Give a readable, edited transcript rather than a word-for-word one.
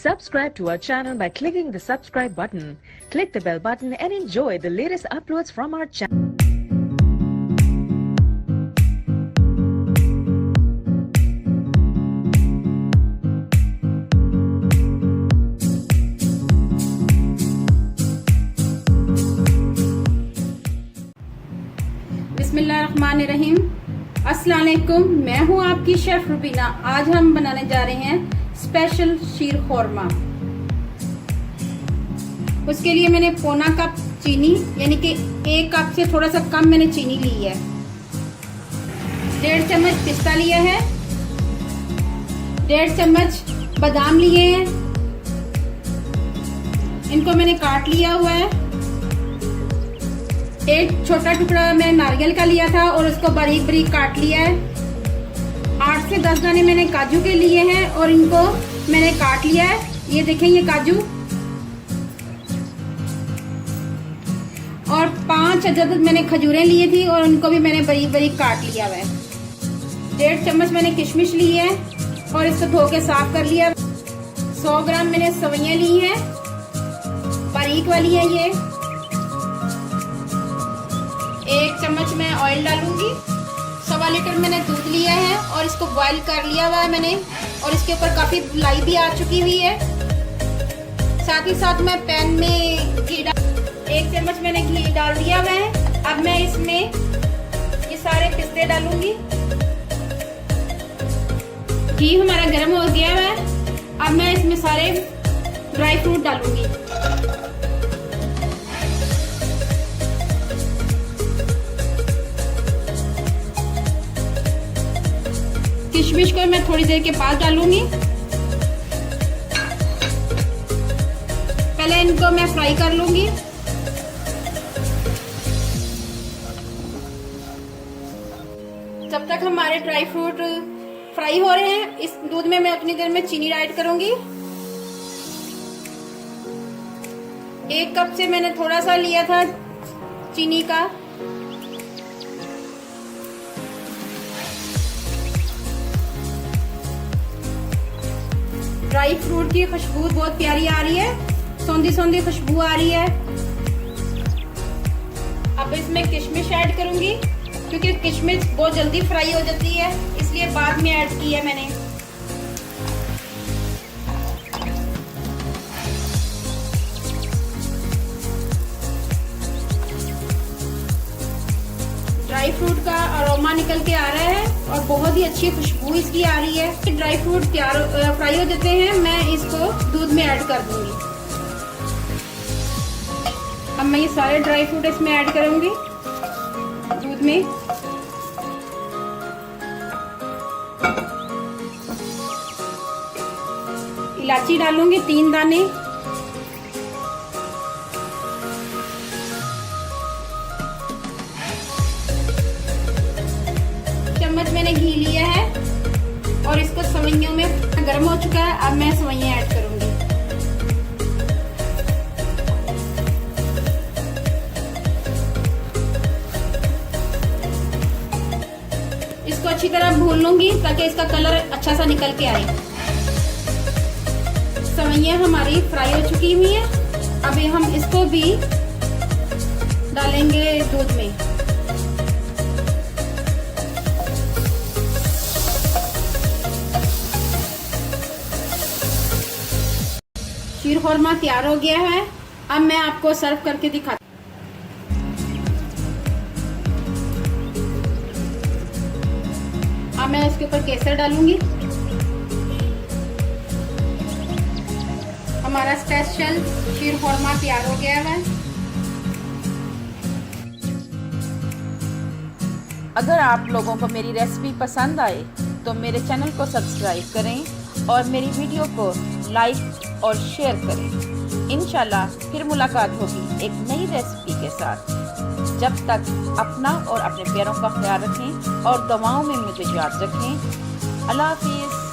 Subscribe to our channel by clicking the subscribe button. Click the bell button and enjoy the latest uploads from our channel. बिस्मिल्लाहिर्रहमानिर्रहीम। अस्सलाम वालेकुम, मैं हूँ आपकी chef Rubina. आज हम बनाने जा रहे हैं स्पेशल शीर खोरमा। उसके लिए मैंने पौना कप चीनी यानी कि 1 कप से थोड़ा सा कम मैंने चीनी ली है। 1.5 चम्मच पिस्ता लिया है, 1.5 चम्मच बादाम लिए हैं, इनको मैंने काट लिया हुआ है। एक छोटा टुकड़ा मैं नारियल का लिया था और उसको बारीक बारीक काट लिया है। 8 से 10 दाने मैंने काजू के लिए हैं और इनको मैंने काट लिया है। ये देखें, ये काजू। और 5 अदद मैंने खजूरें लिए थी और उनको भी मैंने बारीक बारीक काट लिया हुआ है। 1.5 चम्मच मैंने किशमिश ली है और इसको धो के साफ कर लिया। 100 ग्राम मैंने सवैयां ली हैं, बारीक वाली है ये। 1 चम्मच मैं ऑयल डालूंगी। 1.25 लीटर मैंने दूध लिया है और इसको बॉईल कर लिया हुआ है मैंने, और इसके ऊपर काफी लाई भी आ चुकी हुई है। साथ ही साथ मैं पैन में घी 1 चम्मच मैंने घी डाल दिया हुआ है। अब मैं इसमें ये सारे पिस्ते डालूंगी। घी हमारा गर्म हो गया है। अब मैं इसमें सारे ड्राई फ्रूट डालूंगी। किशमिश को मैं थोड़ी देर के बाद डालूंगी। पहले इनको मैं फ्राई कर लूंगी। जब तक हमारे ड्राई फ्रूट फ्राई हो रहे हैं, इस दूध में मैं उतनी देर में चीनी ऐड करूंगी। 1 कप से मैंने थोड़ा सा लिया था चीनी का। ड्राई फ्रूट की खुशबू बहुत प्यारी आ रही है, सौंधी सौंधी खुशबू आ रही है। अब इसमें किशमिश ऐड करूंगी, क्योंकि किशमिश बहुत जल्दी फ्राई हो जाती है, इसलिए बाद में ऐड की है मैंने। ड्राई फ्रूट का अरोमा निकल के आ रहा है और बहुत ही अच्छी खुशबू इसकी आ रही है। ड्राई फ्रूट तैयार फ्राई हो जाते हैं, मैं इसको दूध में ऐड कर दूंगी। अब मैं ये सारे ड्राई फ्रूट इसमें ऐड करूंगी दूध में। इलायची डालूंगी 3 दाने। चम्मच मैंने घी लिया है और इसको सवैयों में गर्म हो चुका है। अब मैं सवैयां ऐड करूंगी। इसको अच्छी तरह भून लूंगी ताकि इसका कलर अच्छा सा निकल के आए। सवैयां हमारी फ्राई हो चुकी हुई है। अब हम इसको भी डालेंगे दूध में। शीर खोरमा तैयार हो गया है। अब मैं आपको सर्व करके दिखाती हूँ। अब मैं इसके ऊपर केसर डालूंगी। हमारा स्पेशल शीर खोरमा तैयार हो गया है। अगर आप लोगों को मेरी रेसिपी पसंद आए तो मेरे चैनल को सब्सक्राइब करें और मेरी वीडियो को लाइक और शेयर करें। इंशाल्लाह फिर मुलाकात होगी एक नई रेसिपी के साथ। जब तक अपना और अपने प्यारों का ख्याल रखें और दुआओं में मुझे याद रखें। अल्लाह हाफिज़।